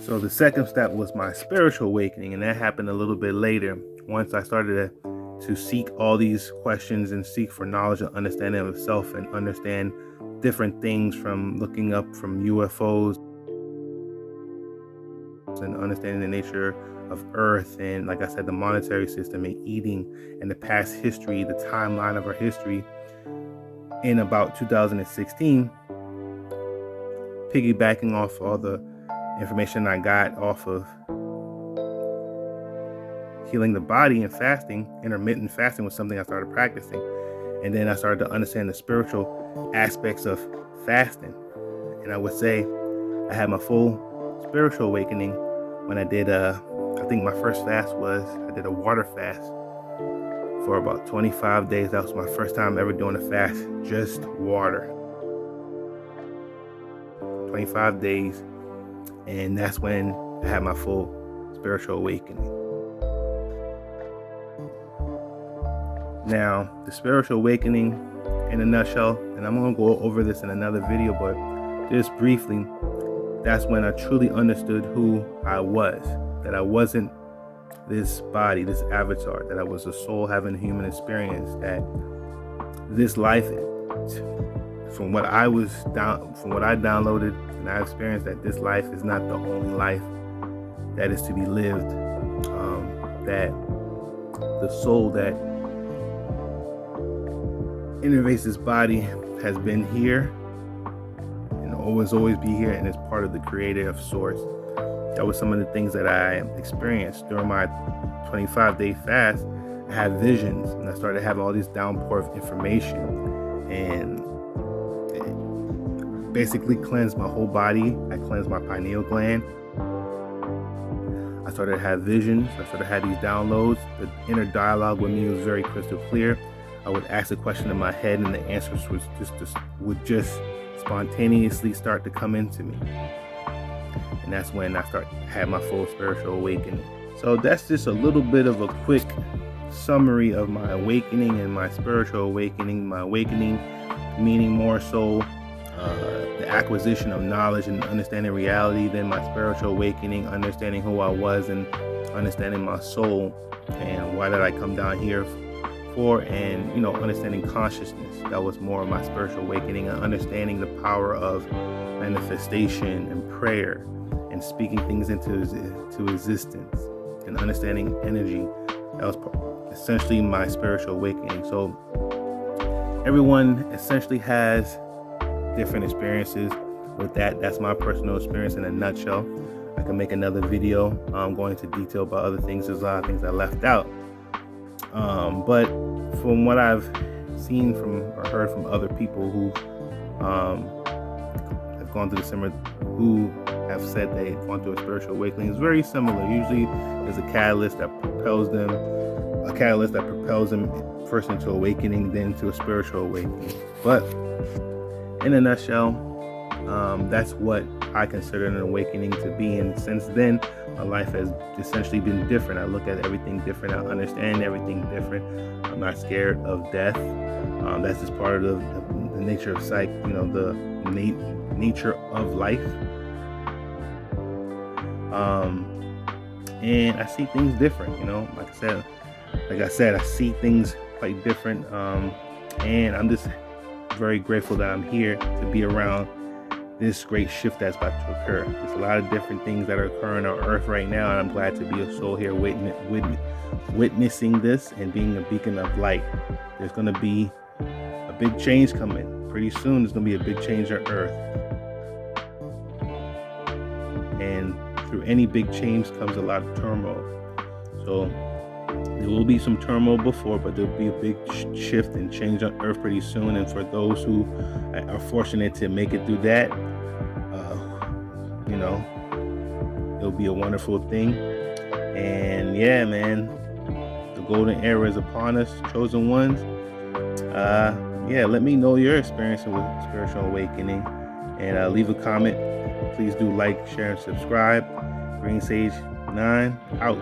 So the second step was my spiritual awakening, and that happened a little bit later. Once I started to seek all these questions and seek for knowledge and understanding of self and understand different things, from looking up from UFOs and understanding the nature of Earth, and like I said, the monetary system and eating and the past history, the timeline of our history. In about 2016, piggybacking off all the information I got off of healing the body and fasting, intermittent fasting was something I started practicing. And then I started to understand the spiritual aspects of fasting. And I would say I had my full spiritual awakening when I did, I think my first fast was, I did a water fast for about 25 days. That was my first time ever doing a fast, just water. 25 days. And that's when I had my full spiritual awakening. Now, the spiritual awakening in a nutshell, and I'm going to go over this in another video, but just briefly, that's when I truly understood who I was, that I wasn't this body, this avatar, that I was a soul having a human experience, that this life, from what I downloaded and I experienced, that this life is not the only life that is to be lived, that the soul that innervates this body has been here and always be here, and is part of the creative source. That was some of the things that I experienced during my 25-day fast. I had visions, and I started having all this downpour of information, and it basically cleansed my whole body. I cleansed my pineal gland. I started to have visions. I started to have these downloads. The inner dialogue with me was very crystal clear. I would ask a question in my head, and the answers would just spontaneously start to come into me. And that's when I had my full spiritual awakening. So that's just a little bit of a quick summary of my awakening and my spiritual awakening. My awakening meaning more so the acquisition of knowledge and understanding reality, then my spiritual awakening, understanding who I was and understanding my soul and why did I come down here for, and understanding consciousness. That was more of my spiritual awakening, and understanding the power of manifestation and prayer and speaking things into existence and understanding energy. That was essentially my spiritual awakening. So everyone essentially has different experiences with that. That's my personal experience in a nutshell. I can make another video going into detail about other things. There's a lot of things I left out. But from what I've seen from or heard from other people who have gone through the similar, who have said they've gone through a spiritual awakening, it's very similar. Usually there's a catalyst that propels them first into awakening, then to a spiritual awakening. But in a nutshell, that's what I consider an awakening to be. And since then, my life has essentially been different. I look at everything different. I understand everything different. I'm not scared of death. That's just part of the nature of psych, the nature of life. And I see things different, like I said, I see things quite different. And I'm just very grateful that I'm here to be around this great shift that's about to occur. There's a lot of different things that are occurring on Earth right now, and I'm glad to be a soul here witnessing this and being a beacon of light. There's going to be a big change coming. Pretty soon there's going to be a big change on Earth. And through any big change comes a lot of turmoil. So there will be some turmoil before, but there'll be a big shift and change on Earth pretty soon. And for those who are fortunate to make it through that, it'll be a wonderful thing. And yeah, man, the golden era is upon us, chosen ones. Let me know your experience with spiritual awakening, and leave a comment. Please do like, share, and subscribe. Green Sage 9 out.